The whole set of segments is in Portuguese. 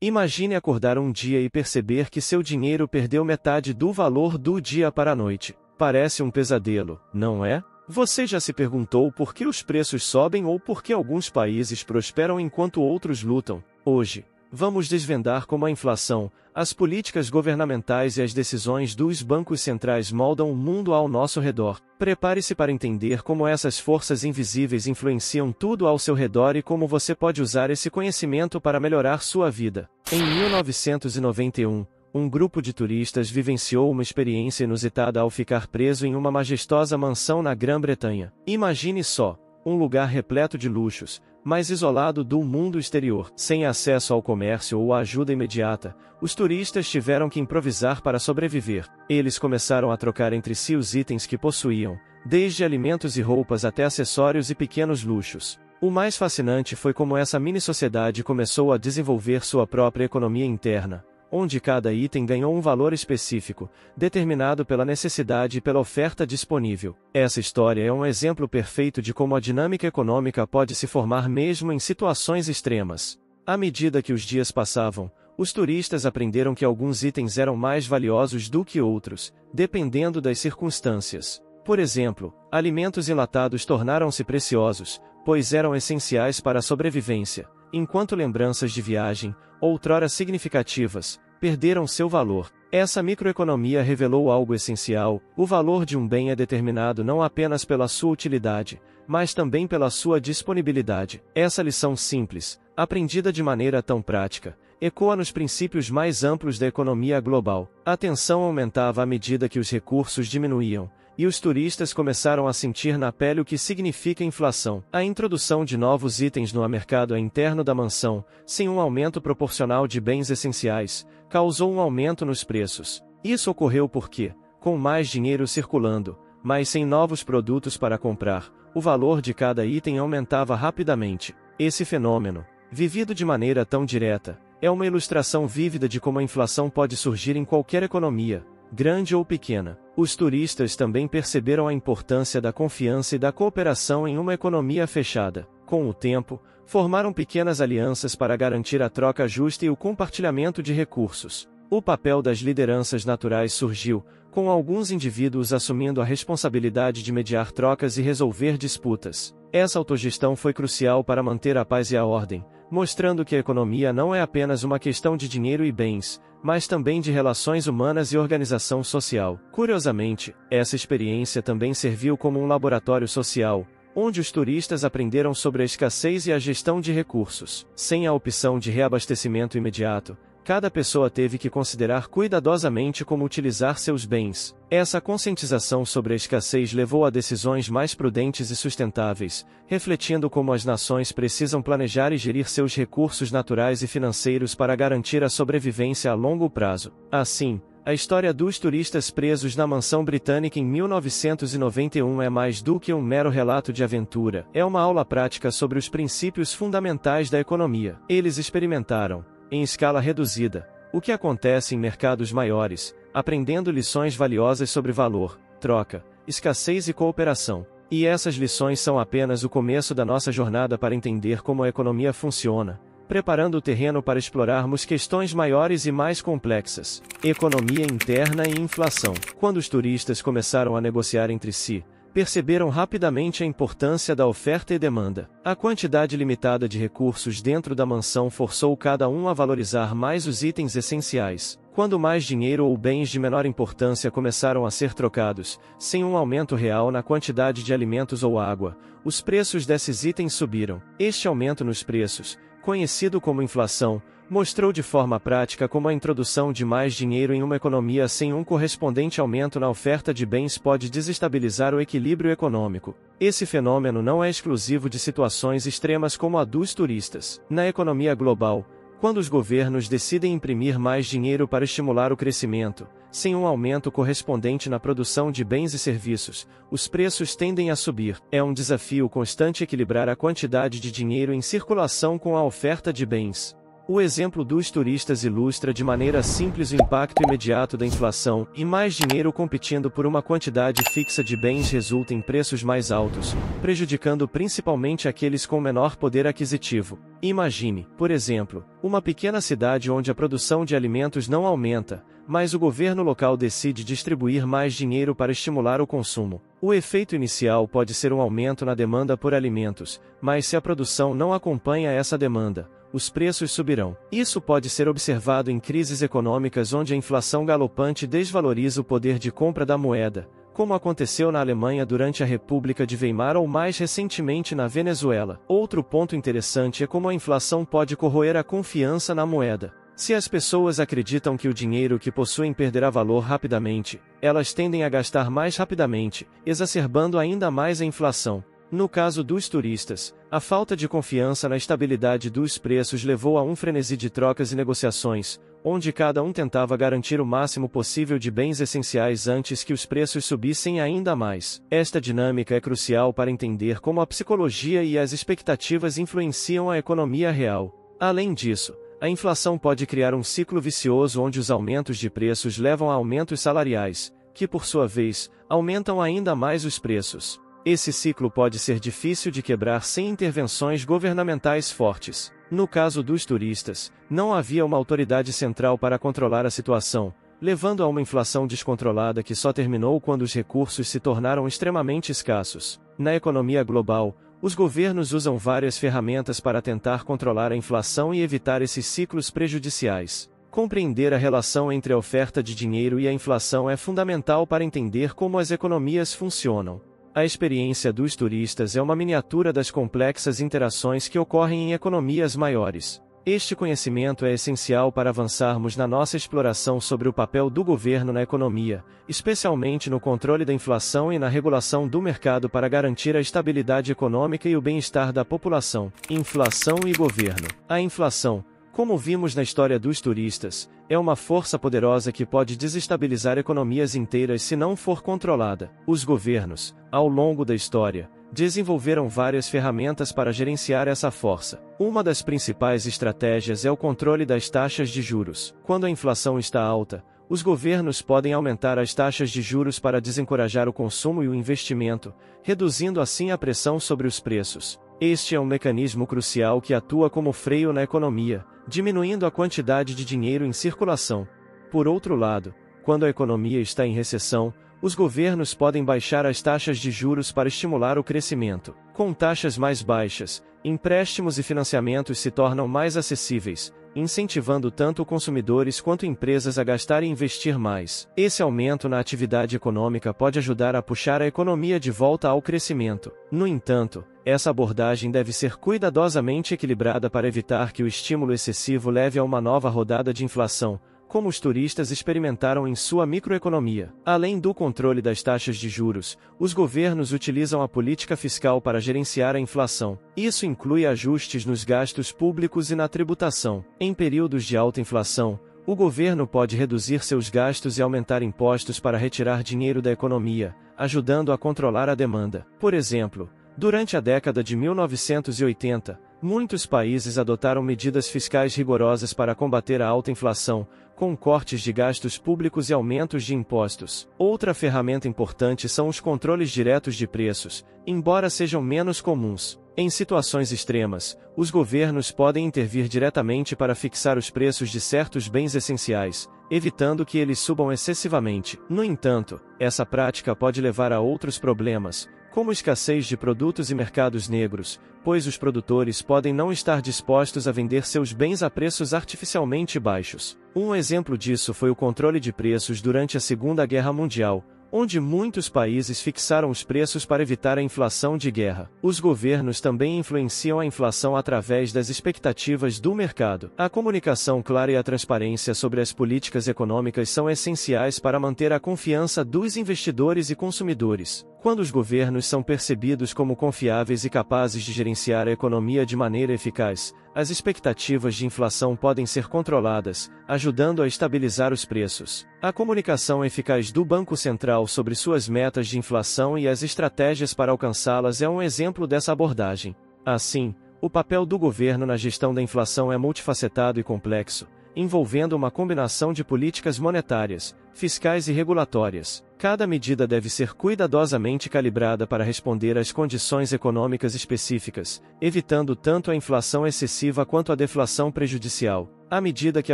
Imagine acordar um dia e perceber que seu dinheiro perdeu metade do valor do dia para a noite. Parece um pesadelo, não é? Você já se perguntou por que os preços sobem ou por que alguns países prosperam enquanto outros lutam? Hoje, vamos desvendar como a inflação, as políticas governamentais e as decisões dos bancos centrais moldam o mundo ao nosso redor. Prepare-se para entender como essas forças invisíveis influenciam tudo ao seu redor e como você pode usar esse conhecimento para melhorar sua vida. Em 1991, um grupo de turistas vivenciou uma experiência inusitada ao ficar preso em uma majestosa mansão na Grã-Bretanha. Imagine só, um lugar repleto de luxos, mas isolado do mundo exterior. Sem acesso ao comércio ou à ajuda imediata, os turistas tiveram que improvisar para sobreviver. Eles começaram a trocar entre si os itens que possuíam, desde alimentos e roupas até acessórios e pequenos luxos. O mais fascinante foi como essa mini-sociedade começou a desenvolver sua própria economia interna, onde cada item ganhou um valor específico, determinado pela necessidade e pela oferta disponível. Essa história é um exemplo perfeito de como a dinâmica econômica pode se formar mesmo em situações extremas. À medida que os dias passavam, os turistas aprenderam que alguns itens eram mais valiosos do que outros, dependendo das circunstâncias. Por exemplo, alimentos enlatados tornaram-se preciosos, pois eram essenciais para a sobrevivência, enquanto lembranças de viagem, outrora significativas, perderam seu valor. Essa microeconomia revelou algo essencial: o valor de um bem é determinado não apenas pela sua utilidade, mas também pela sua disponibilidade. Essa lição simples, aprendida de maneira tão prática, ecoa nos princípios mais amplos da economia global. A tensão aumentava à medida que os recursos diminuíam, e os turistas começaram a sentir na pele o que significa inflação. A introdução de novos itens no mercado interno da mansão, sem um aumento proporcional de bens essenciais, causou um aumento nos preços. Isso ocorreu porque, com mais dinheiro circulando, mas sem novos produtos para comprar, o valor de cada item aumentava rapidamente. Esse fenômeno, vivido de maneira tão direta, é uma ilustração vívida de como a inflação pode surgir em qualquer economia, grande ou pequena. Os turistas também perceberam a importância da confiança e da cooperação em uma economia fechada. Com o tempo, formaram pequenas alianças para garantir a troca justa e o compartilhamento de recursos. O papel das lideranças naturais surgiu, com alguns indivíduos assumindo a responsabilidade de mediar trocas e resolver disputas. Essa autogestão foi crucial para manter a paz e a ordem, mostrando que a economia não é apenas uma questão de dinheiro e bens, mas também de relações humanas e organização social. Curiosamente, essa experiência também serviu como um laboratório social, onde os turistas aprenderam sobre a escassez e a gestão de recursos. Sem a opção de reabastecimento imediato, cada pessoa teve que considerar cuidadosamente como utilizar seus bens. Essa conscientização sobre a escassez levou a decisões mais prudentes e sustentáveis, refletindo como as nações precisam planejar e gerir seus recursos naturais e financeiros para garantir a sobrevivência a longo prazo. Assim, a história dos turistas presos na mansão britânica em 1991 é mais do que um mero relato de aventura. É uma aula prática sobre os princípios fundamentais da economia. Eles experimentaram, em escala reduzida, o que acontece em mercados maiores, aprendendo lições valiosas sobre valor, troca, escassez e cooperação. E essas lições são apenas o começo da nossa jornada para entender como a economia funciona, preparando o terreno para explorarmos questões maiores e mais complexas. Economia interna e inflação. Quando os turistas começaram a negociar entre si, perceberam rapidamente a importância da oferta e demanda. A quantidade limitada de recursos dentro da mansão forçou cada um a valorizar mais os itens essenciais. Quando mais dinheiro ou bens de menor importância começaram a ser trocados, sem um aumento real na quantidade de alimentos ou água, os preços desses itens subiram. Este aumento nos preços, conhecido como inflação, mostrou de forma prática como a introdução de mais dinheiro em uma economia sem um correspondente aumento na oferta de bens pode desestabilizar o equilíbrio econômico. Esse fenômeno não é exclusivo de situações extremas como a dos turistas. Na economia global, quando os governos decidem imprimir mais dinheiro para estimular o crescimento, sem um aumento correspondente na produção de bens e serviços, os preços tendem a subir. É um desafio constante equilibrar a quantidade de dinheiro em circulação com a oferta de bens. O exemplo dos turistas ilustra de maneira simples o impacto imediato da inflação, e mais dinheiro competindo por uma quantidade fixa de bens resulta em preços mais altos, prejudicando principalmente aqueles com menor poder aquisitivo. Imagine, por exemplo, uma pequena cidade onde a produção de alimentos não aumenta, mas o governo local decide distribuir mais dinheiro para estimular o consumo. O efeito inicial pode ser um aumento na demanda por alimentos, mas se a produção não acompanha essa demanda, os preços subirão. Isso pode ser observado em crises econômicas onde a inflação galopante desvaloriza o poder de compra da moeda, como aconteceu na Alemanha durante a República de Weimar ou mais recentemente na Venezuela. Outro ponto interessante é como a inflação pode corroer a confiança na moeda. Se as pessoas acreditam que o dinheiro que possuem perderá valor rapidamente, elas tendem a gastar mais rapidamente, exacerbando ainda mais a inflação. No caso dos turistas, a falta de confiança na estabilidade dos preços levou a um frenesi de trocas e negociações, onde cada um tentava garantir o máximo possível de bens essenciais antes que os preços subissem ainda mais. Esta dinâmica é crucial para entender como a psicologia e as expectativas influenciam a economia real. Além disso, a inflação pode criar um ciclo vicioso onde os aumentos de preços levam a aumentos salariais, que por sua vez, aumentam ainda mais os preços. Esse ciclo pode ser difícil de quebrar sem intervenções governamentais fortes. No caso dos turistas, não havia uma autoridade central para controlar a situação, levando a uma inflação descontrolada que só terminou quando os recursos se tornaram extremamente escassos. Na economia global, os governos usam várias ferramentas para tentar controlar a inflação e evitar esses ciclos prejudiciais. Compreender a relação entre a oferta de dinheiro e a inflação é fundamental para entender como as economias funcionam. A experiência dos turistas é uma miniatura das complexas interações que ocorrem em economias maiores. Este conhecimento é essencial para avançarmos na nossa exploração sobre o papel do governo na economia, especialmente no controle da inflação e na regulação do mercado para garantir a estabilidade econômica e o bem-estar da população. Inflação e governo. A inflação, como vimos na história dos turistas, é uma força poderosa que pode desestabilizar economias inteiras se não for controlada. Os governos, ao longo da história, desenvolveram várias ferramentas para gerenciar essa força. Uma das principais estratégias é o controle das taxas de juros. Quando a inflação está alta, os governos podem aumentar as taxas de juros para desencorajar o consumo e o investimento, reduzindo assim a pressão sobre os preços. Este é um mecanismo crucial que atua como freio na economia, diminuindo a quantidade de dinheiro em circulação. Por outro lado, quando a economia está em recessão, os governos podem baixar as taxas de juros para estimular o crescimento. Com taxas mais baixas, empréstimos e financiamentos se tornam mais acessíveis, incentivando tanto consumidores quanto empresas a gastar e investir mais. Esse aumento na atividade econômica pode ajudar a puxar a economia de volta ao crescimento. No entanto, essa abordagem deve ser cuidadosamente equilibrada para evitar que o estímulo excessivo leve a uma nova rodada de inflação, como os turistas experimentaram em sua microeconomia. Além do controle das taxas de juros, os governos utilizam a política fiscal para gerenciar a inflação. Isso inclui ajustes nos gastos públicos e na tributação. Em períodos de alta inflação, o governo pode reduzir seus gastos e aumentar impostos para retirar dinheiro da economia, ajudando a controlar a demanda. Por exemplo, durante a década de 1980, muitos países adotaram medidas fiscais rigorosas para combater a alta inflação, com cortes de gastos públicos e aumentos de impostos. Outra ferramenta importante são os controles diretos de preços, embora sejam menos comuns. Em situações extremas, os governos podem intervir diretamente para fixar os preços de certos bens essenciais, evitando que eles subam excessivamente. No entanto, essa prática pode levar a outros problemas, como escassez de produtos e mercados negros, pois os produtores podem não estar dispostos a vender seus bens a preços artificialmente baixos. Um exemplo disso foi o controle de preços durante a Segunda Guerra Mundial, onde muitos países fixaram os preços para evitar a inflação de guerra. Os governos também influenciam a inflação através das expectativas do mercado. A comunicação clara e a transparência sobre as políticas econômicas são essenciais para manter a confiança dos investidores e consumidores. Quando os governos são percebidos como confiáveis e capazes de gerenciar a economia de maneira eficaz, as expectativas de inflação podem ser controladas, ajudando a estabilizar os preços. A comunicação eficaz do Banco Central sobre suas metas de inflação e as estratégias para alcançá-las é um exemplo dessa abordagem. Assim, O papel do governo na gestão da inflação é multifacetado e complexo, envolvendo uma combinação de políticas monetárias, fiscais e regulatórias. Cada medida deve ser cuidadosamente calibrada para responder às condições econômicas específicas, evitando tanto a inflação excessiva quanto a deflação prejudicial. À medida que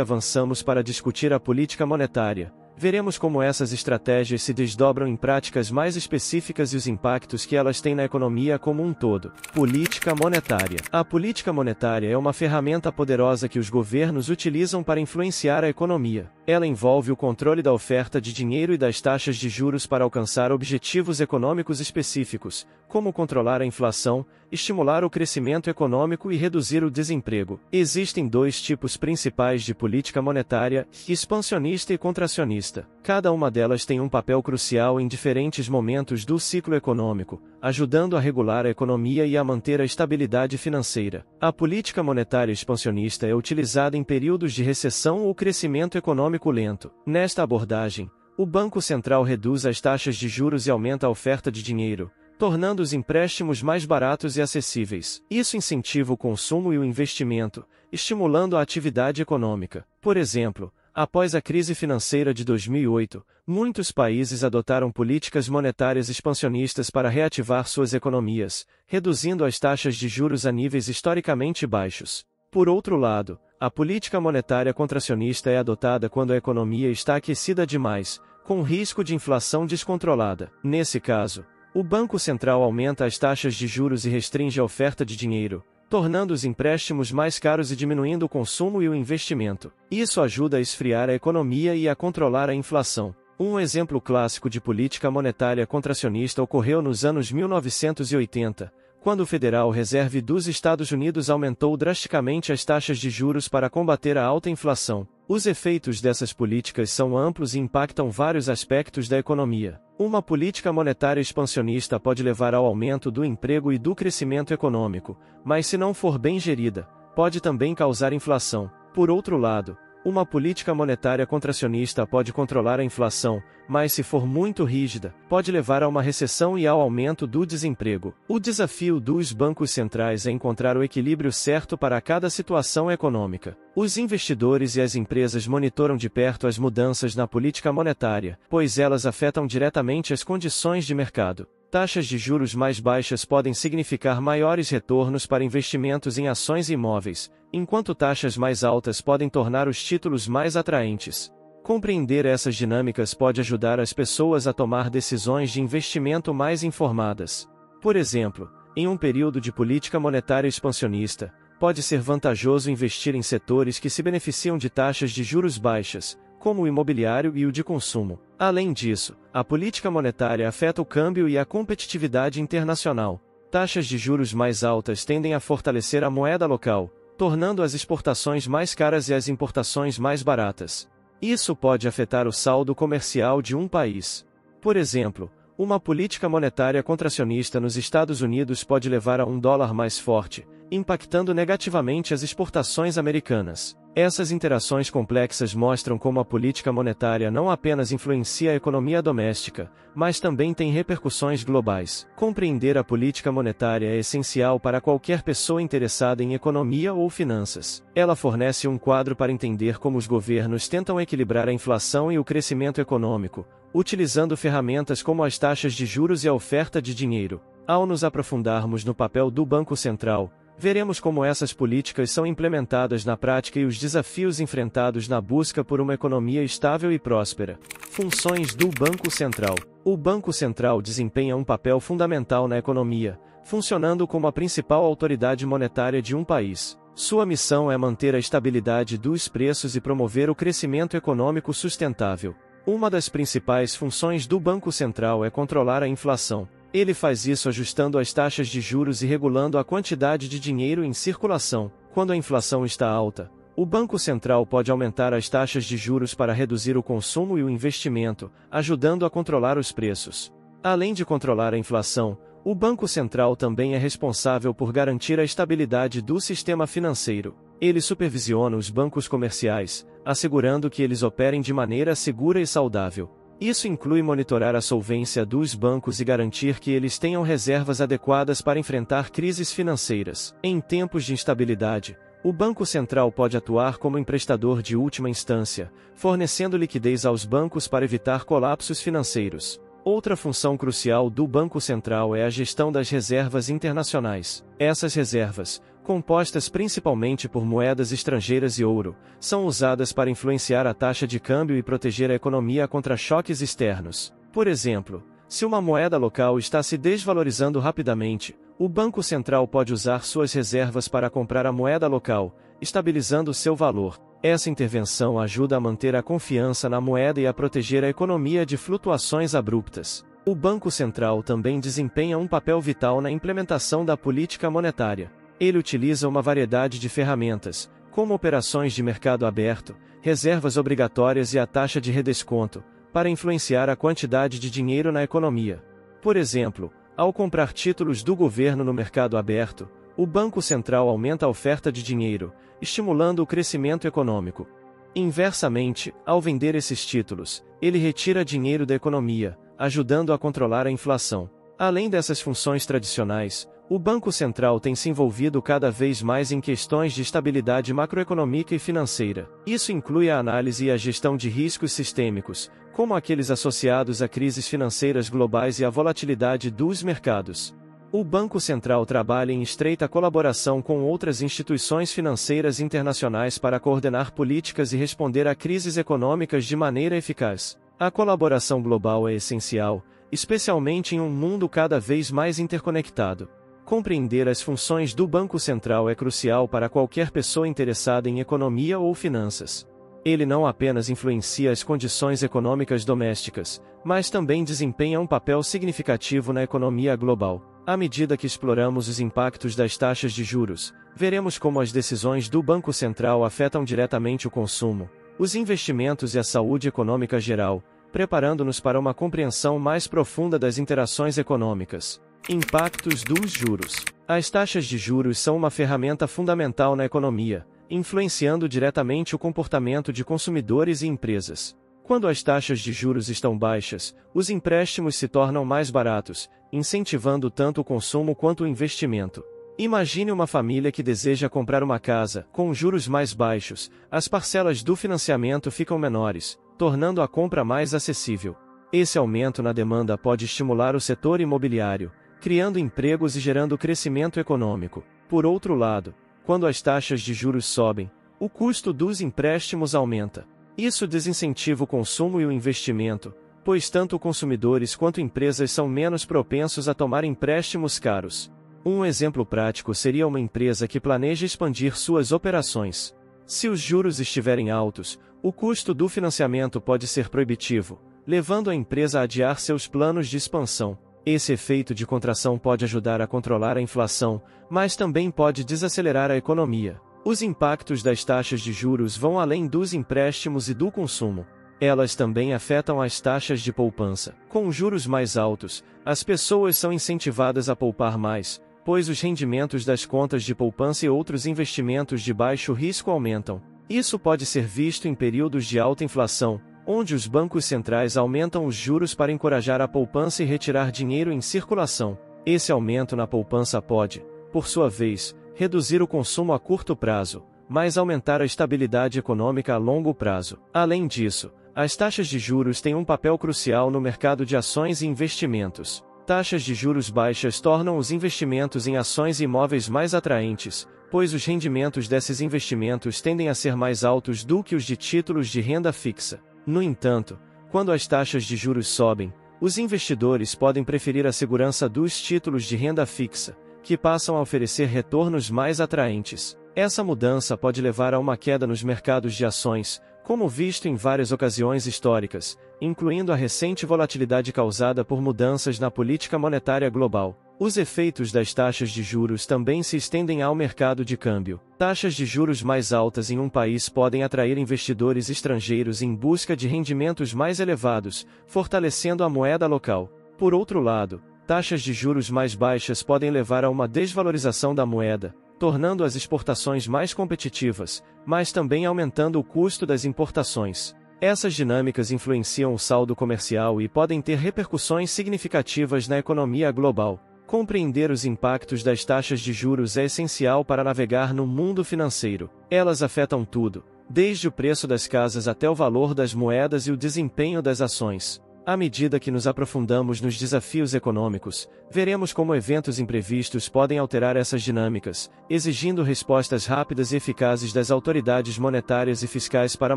avançamos para discutir a política monetária, veremos como essas estratégias se desdobram em práticas mais específicas e os impactos que elas têm na economia como um todo. Política monetária. A política monetária é uma ferramenta poderosa que os governos utilizam para influenciar a economia. Ela envolve o controle da oferta de dinheiro e das taxas de juros para alcançar objetivos econômicos específicos, como controlar a inflação, estimular o crescimento econômico e reduzir o desemprego. Existem dois tipos principais de política monetária: expansionista e contracionista. Cada uma delas tem um papel crucial em diferentes momentos do ciclo econômico, ajudando a regular a economia e a manter a estabilidade financeira. A política monetária expansionista é utilizada em períodos de recessão ou crescimento econômico lento. Nesta abordagem, o Banco Central reduz as taxas de juros e aumenta a oferta de dinheiro, tornando os empréstimos mais baratos e acessíveis. Isso incentiva o consumo e o investimento, estimulando a atividade econômica. Por exemplo, após a crise financeira de 2008, muitos países adotaram políticas monetárias expansionistas para reativar suas economias, reduzindo as taxas de juros a níveis historicamente baixos. Por outro lado, a política monetária contracionista é adotada quando a economia está aquecida demais, com risco de inflação descontrolada. Nesse caso, o Banco Central aumenta as taxas de juros e restringe a oferta de dinheiro, tornando os empréstimos mais caros e diminuindo o consumo e o investimento. Isso ajuda a esfriar a economia e a controlar a inflação. Um exemplo clássico de política monetária contracionista ocorreu nos anos 1980, quando o Federal Reserve dos Estados Unidos aumentou drasticamente as taxas de juros para combater a alta inflação. Os efeitos dessas políticas são amplos e impactam vários aspectos da economia. Uma política monetária expansionista pode levar ao aumento do emprego e do crescimento econômico, mas se não for bem gerida, pode também causar inflação. Por outro lado, uma política monetária contracionista pode controlar a inflação, mas se for muito rígida, pode levar a uma recessão e ao aumento do desemprego. O desafio dos bancos centrais é encontrar o equilíbrio certo para cada situação econômica. Os investidores e as empresas monitoram de perto as mudanças na política monetária, pois elas afetam diretamente as condições de mercado. Taxas de juros mais baixas podem significar maiores retornos para investimentos em ações e imóveis, enquanto taxas mais altas podem tornar os títulos mais atraentes. Compreender essas dinâmicas pode ajudar as pessoas a tomar decisões de investimento mais informadas. Por exemplo, em um período de política monetária expansionista, pode ser vantajoso investir em setores que se beneficiam de taxas de juros baixas, como o imobiliário e o de consumo. Além disso, a política monetária afeta o câmbio e a competitividade internacional. Taxas de juros mais altas tendem a fortalecer a moeda local, tornando as exportações mais caras e as importações mais baratas. Isso pode afetar o saldo comercial de um país. Por exemplo, uma política monetária contracionista nos Estados Unidos pode levar a um dólar mais forte, impactando negativamente as exportações americanas. Essas interações complexas mostram como a política monetária não apenas influencia a economia doméstica, mas também tem repercussões globais. Compreender a política monetária é essencial para qualquer pessoa interessada em economia ou finanças. Ela fornece um quadro para entender como os governos tentam equilibrar a inflação e o crescimento econômico, utilizando ferramentas como as taxas de juros e a oferta de dinheiro. Ao nos aprofundarmos no papel do Banco Central, veremos como essas políticas são implementadas na prática e os desafios enfrentados na busca por uma economia estável e próspera. Funções do Banco Central. O Banco Central desempenha um papel fundamental na economia, funcionando como a principal autoridade monetária de um país. Sua missão é manter a estabilidade dos preços e promover o crescimento econômico sustentável. Uma das principais funções do Banco Central é controlar a inflação. Ele faz isso ajustando as taxas de juros e regulando a quantidade de dinheiro em circulação. Quando a inflação está alta, o Banco Central pode aumentar as taxas de juros para reduzir o consumo e o investimento, ajudando a controlar os preços. Além de controlar a inflação, o Banco Central também é responsável por garantir a estabilidade do sistema financeiro. Ele supervisiona os bancos comerciais, assegurando que eles operem de maneira segura e saudável. Isso inclui monitorar a solvência dos bancos e garantir que eles tenham reservas adequadas para enfrentar crises financeiras. Em tempos de instabilidade, o Banco Central pode atuar como emprestador de última instância, fornecendo liquidez aos bancos para evitar colapsos financeiros. Outra função crucial do Banco Central é a gestão das reservas internacionais. Essas reservas, compostas principalmente por moedas estrangeiras e ouro, são usadas para influenciar a taxa de câmbio e proteger a economia contra choques externos. Por exemplo, se uma moeda local está se desvalorizando rapidamente, o Banco Central pode usar suas reservas para comprar a moeda local, estabilizando seu valor. Essa intervenção ajuda a manter a confiança na moeda e a proteger a economia de flutuações abruptas. O Banco Central também desempenha um papel vital na implementação da política monetária. Ele utiliza uma variedade de ferramentas, como operações de mercado aberto, reservas obrigatórias e a taxa de redesconto, para influenciar a quantidade de dinheiro na economia. Por exemplo, ao comprar títulos do governo no mercado aberto, o Banco Central aumenta a oferta de dinheiro, estimulando o crescimento econômico. Inversamente, ao vender esses títulos, ele retira dinheiro da economia, ajudando a controlar a inflação. Além dessas funções tradicionais, o Banco Central tem se envolvido cada vez mais em questões de estabilidade macroeconômica e financeira. Isso inclui a análise e a gestão de riscos sistêmicos, como aqueles associados a crises financeiras globais e à volatilidade dos mercados. O Banco Central trabalha em estreita colaboração com outras instituições financeiras internacionais para coordenar políticas e responder a crises econômicas de maneira eficaz. A colaboração global é essencial, especialmente em um mundo cada vez mais interconectado. Compreender as funções do Banco Central é crucial para qualquer pessoa interessada em economia ou finanças. Ele não apenas influencia as condições econômicas domésticas, mas também desempenha um papel significativo na economia global. À medida que exploramos os impactos das taxas de juros, veremos como as decisões do Banco Central afetam diretamente o consumo, os investimentos e a saúde econômica geral, preparando-nos para uma compreensão mais profunda das interações econômicas. Impactos dos juros. As taxas de juros são uma ferramenta fundamental na economia, influenciando diretamente o comportamento de consumidores e empresas. Quando as taxas de juros estão baixas, os empréstimos se tornam mais baratos, incentivando tanto o consumo quanto o investimento. Imagine uma família que deseja comprar uma casa, com juros mais baixos, as parcelas do financiamento ficam menores, tornando a compra mais acessível. Esse aumento na demanda pode estimular o setor imobiliário, criando empregos e gerando crescimento econômico. Por outro lado, quando as taxas de juros sobem, o custo dos empréstimos aumenta. Isso desincentiva o consumo e o investimento, pois tanto consumidores quanto empresas são menos propensos a tomar empréstimos caros. Um exemplo prático seria uma empresa que planeja expandir suas operações. Se os juros estiverem altos, o custo do financiamento pode ser proibitivo, levando a empresa a adiar seus planos de expansão. Esse efeito de contração pode ajudar a controlar a inflação, mas também pode desacelerar a economia. Os impactos das taxas de juros vão além dos empréstimos e do consumo. Elas também afetam as taxas de poupança. Com juros mais altos, as pessoas são incentivadas a poupar mais, pois os rendimentos das contas de poupança e outros investimentos de baixo risco aumentam. Isso pode ser visto em períodos de alta inflação, onde os bancos centrais aumentam os juros para encorajar a poupança e retirar dinheiro em circulação. Esse aumento na poupança pode, por sua vez, reduzir o consumo a curto prazo, mas aumentar a estabilidade econômica a longo prazo. Além disso, as taxas de juros têm um papel crucial no mercado de ações e investimentos. Taxas de juros baixas tornam os investimentos em ações e imóveis mais atraentes, pois os rendimentos desses investimentos tendem a ser mais altos do que os de títulos de renda fixa. No entanto, quando as taxas de juros sobem, os investidores podem preferir a segurança dos títulos de renda fixa, que passam a oferecer retornos mais atraentes. Essa mudança pode levar a uma queda nos mercados de ações, como visto em várias ocasiões históricas, incluindo a recente volatilidade causada por mudanças na política monetária global. Os efeitos das taxas de juros também se estendem ao mercado de câmbio. Taxas de juros mais altas em um país podem atrair investidores estrangeiros em busca de rendimentos mais elevados, fortalecendo a moeda local. Por outro lado, taxas de juros mais baixas podem levar a uma desvalorização da moeda, tornando as exportações mais competitivas, mas também aumentando o custo das importações. Essas dinâmicas influenciam o saldo comercial e podem ter repercussões significativas na economia global. Compreender os impactos das taxas de juros é essencial para navegar no mundo financeiro. Elas afetam tudo, desde o preço das casas até o valor das moedas e o desempenho das ações. À medida que nos aprofundamos nos desafios econômicos, veremos como eventos imprevistos podem alterar essas dinâmicas, exigindo respostas rápidas e eficazes das autoridades monetárias e fiscais para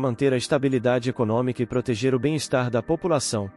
manter a estabilidade econômica e proteger o bem-estar da população.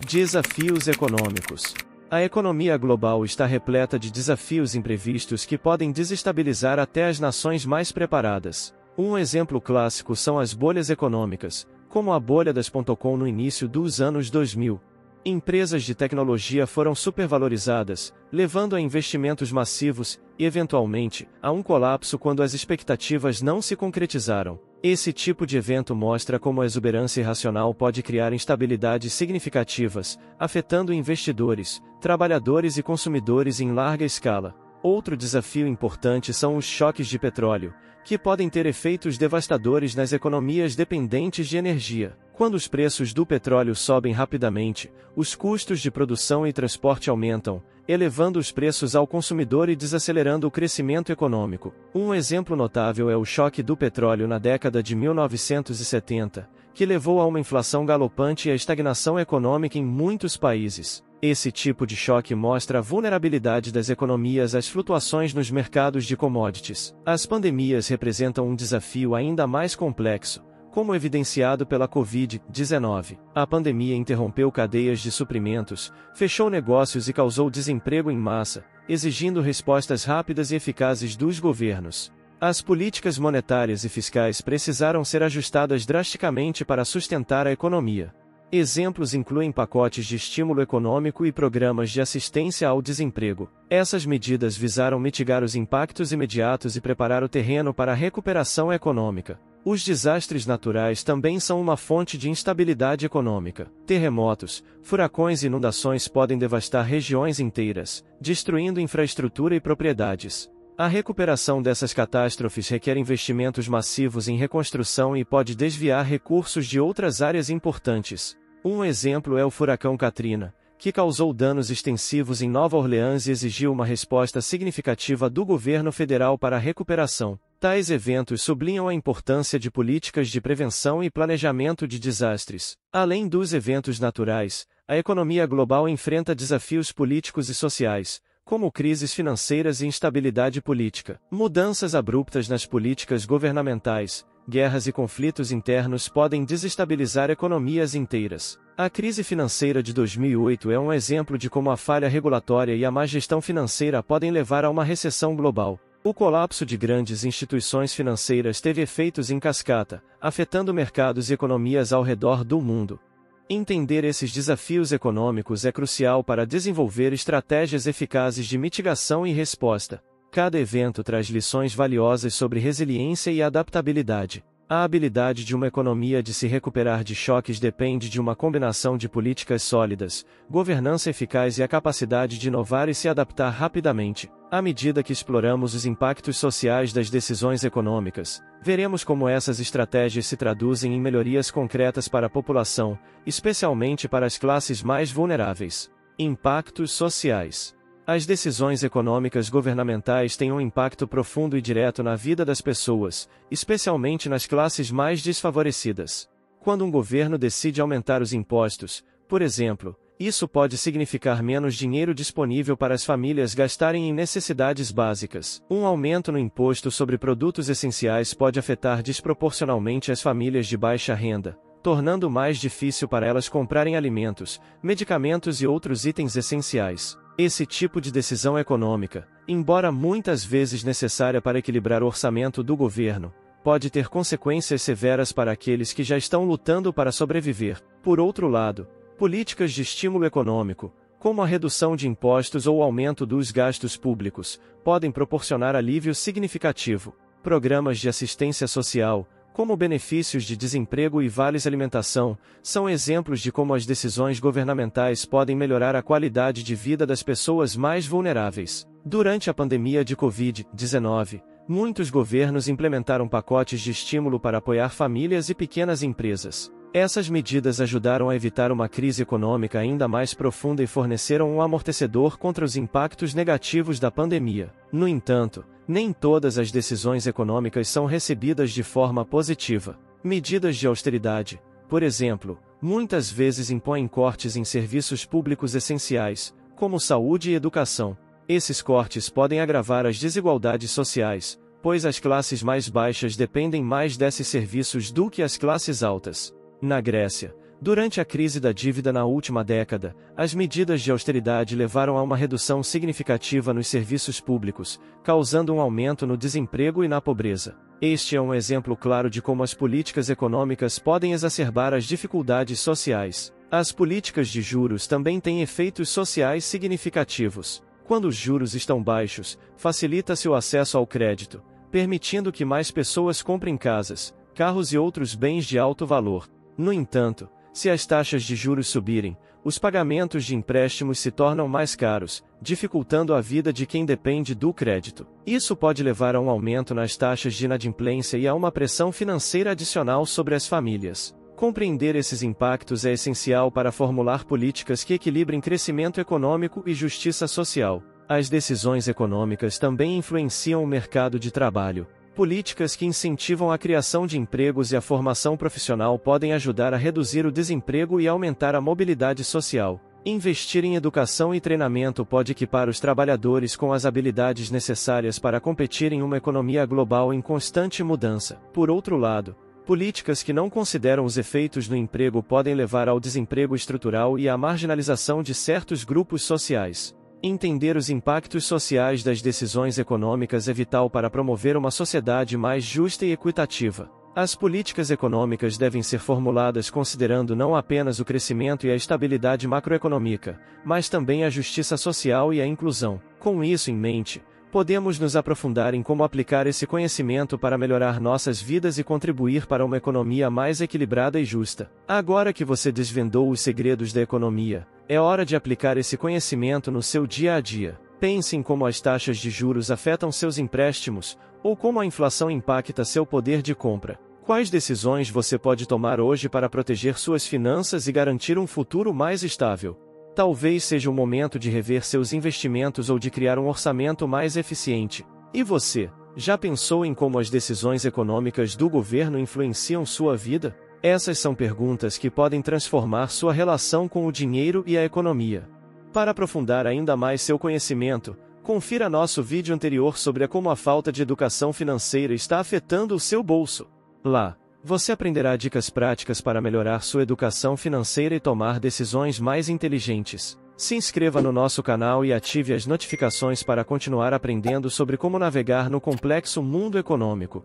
Desafios econômicos. A economia global está repleta de desafios imprevistos que podem desestabilizar até as nações mais preparadas. Um exemplo clássico são as bolhas econômicas, como a bolha das .com no início dos anos 2000. Empresas de tecnologia foram supervalorizadas, levando a investimentos massivos e, eventualmente, a um colapso quando as expectativas não se concretizaram. Esse tipo de evento mostra como a exuberância irracional pode criar instabilidades significativas, afetando investidores, trabalhadores e consumidores em larga escala. Outro desafio importante são os choques de petróleo, que podem ter efeitos devastadores nas economias dependentes de energia. Quando os preços do petróleo sobem rapidamente, os custos de produção e transporte aumentam, elevando os preços ao consumidor e desacelerando o crescimento econômico. Um exemplo notável é o choque do petróleo na década de 1970, que levou a uma inflação galopante e a estagnação econômica em muitos países. Esse tipo de choque mostra a vulnerabilidade das economias às flutuações nos mercados de commodities. As pandemias representam um desafio ainda mais complexo, como evidenciado pela Covid-19. A pandemia interrompeu cadeias de suprimentos, fechou negócios e causou desemprego em massa, exigindo respostas rápidas e eficazes dos governos. As políticas monetárias e fiscais precisaram ser ajustadas drasticamente para sustentar a economia. Exemplos incluem pacotes de estímulo econômico e programas de assistência ao desemprego. Essas medidas visaram mitigar os impactos imediatos e preparar o terreno para a recuperação econômica. Os desastres naturais também são uma fonte de instabilidade econômica. Terremotos, furacões e inundações podem devastar regiões inteiras, destruindo infraestrutura e propriedades. A recuperação dessas catástrofes requer investimentos massivos em reconstrução e pode desviar recursos de outras áreas importantes. Um exemplo é o furacão Katrina, que causou danos extensivos em Nova Orleans e exigiu uma resposta significativa do governo federal para a recuperação. Tais eventos sublinham a importância de políticas de prevenção e planejamento de desastres. Além dos eventos naturais, a economia global enfrenta desafios políticos e sociais, como crises financeiras e instabilidade política. Mudanças abruptas nas políticas governamentais, guerras e conflitos internos podem desestabilizar economias inteiras. A crise financeira de 2008 é um exemplo de como a falha regulatória e a má gestão financeira podem levar a uma recessão global. O colapso de grandes instituições financeiras teve efeitos em cascata, afetando mercados e economias ao redor do mundo. Entender esses desafios econômicos é crucial para desenvolver estratégias eficazes de mitigação e resposta. Cada evento traz lições valiosas sobre resiliência e adaptabilidade. A habilidade de uma economia de se recuperar de choques depende de uma combinação de políticas sólidas, governança eficaz e a capacidade de inovar e se adaptar rapidamente. À medida que exploramos os impactos sociais das decisões econômicas, veremos como essas estratégias se traduzem em melhorias concretas para a população, especialmente para as classes mais vulneráveis. Impactos sociais. As decisões econômicas governamentais têm um impacto profundo e direto na vida das pessoas, especialmente nas classes mais desfavorecidas. Quando um governo decide aumentar os impostos, por exemplo, isso pode significar menos dinheiro disponível para as famílias gastarem em necessidades básicas. Um aumento no imposto sobre produtos essenciais pode afetar desproporcionalmente as famílias de baixa renda, tornando mais difícil para elas comprarem alimentos, medicamentos e outros itens essenciais. Esse tipo de decisão econômica, embora muitas vezes necessária para equilibrar o orçamento do governo, pode ter consequências severas para aqueles que já estão lutando para sobreviver. Por outro lado, políticas de estímulo econômico, como a redução de impostos ou o aumento dos gastos públicos, podem proporcionar alívio significativo. Programas de assistência social, como benefícios de desemprego e vales alimentação, são exemplos de como as decisões governamentais podem melhorar a qualidade de vida das pessoas mais vulneráveis. Durante a pandemia de Covid-19, muitos governos implementaram pacotes de estímulo para apoiar famílias e pequenas empresas. Essas medidas ajudaram a evitar uma crise econômica ainda mais profunda e forneceram um amortecedor contra os impactos negativos da pandemia. No entanto, nem todas as decisões econômicas são recebidas de forma positiva. Medidas de austeridade, por exemplo, muitas vezes impõem cortes em serviços públicos essenciais, como saúde e educação. Esses cortes podem agravar as desigualdades sociais, pois as classes mais baixas dependem mais desses serviços do que as classes altas. Na Grécia, durante a crise da dívida na última década, as medidas de austeridade levaram a uma redução significativa nos serviços públicos, causando um aumento no desemprego e na pobreza. Este é um exemplo claro de como as políticas econômicas podem exacerbar as dificuldades sociais. As políticas de juros também têm efeitos sociais significativos. Quando os juros estão baixos, facilita-se o acesso ao crédito, permitindo que mais pessoas comprem casas, carros e outros bens de alto valor. No entanto, se as taxas de juros subirem, os pagamentos de empréstimos se tornam mais caros, dificultando a vida de quem depende do crédito. Isso pode levar a um aumento nas taxas de inadimplência e a uma pressão financeira adicional sobre as famílias. Compreender esses impactos é essencial para formular políticas que equilibrem crescimento econômico e justiça social. As decisões econômicas também influenciam o mercado de trabalho. Políticas que incentivam a criação de empregos e a formação profissional podem ajudar a reduzir o desemprego e aumentar a mobilidade social. Investir em educação e treinamento pode equipar os trabalhadores com as habilidades necessárias para competir em uma economia global em constante mudança. Por outro lado, políticas que não consideram os efeitos no emprego podem levar ao desemprego estrutural e à marginalização de certos grupos sociais. Entender os impactos sociais das decisões econômicas é vital para promover uma sociedade mais justa e equitativa. As políticas econômicas devem ser formuladas considerando não apenas o crescimento e a estabilidade macroeconômica, mas também a justiça social e a inclusão. Com isso em mente, podemos nos aprofundar em como aplicar esse conhecimento para melhorar nossas vidas e contribuir para uma economia mais equilibrada e justa. Agora que você desvendou os segredos da economia, é hora de aplicar esse conhecimento no seu dia a dia. Pense em como as taxas de juros afetam seus empréstimos, ou como a inflação impacta seu poder de compra. Quais decisões você pode tomar hoje para proteger suas finanças e garantir um futuro mais estável? Talvez seja o momento de rever seus investimentos ou de criar um orçamento mais eficiente. E você, já pensou em como as decisões econômicas do governo influenciam sua vida? Essas são perguntas que podem transformar sua relação com o dinheiro e a economia. Para aprofundar ainda mais seu conhecimento, confira nosso vídeo anterior sobre como a falta de educação financeira está afetando o seu bolso. Lá, você aprenderá dicas práticas para melhorar sua educação financeira e tomar decisões mais inteligentes. Se inscreva no nosso canal e ative as notificações para continuar aprendendo sobre como navegar no complexo mundo econômico.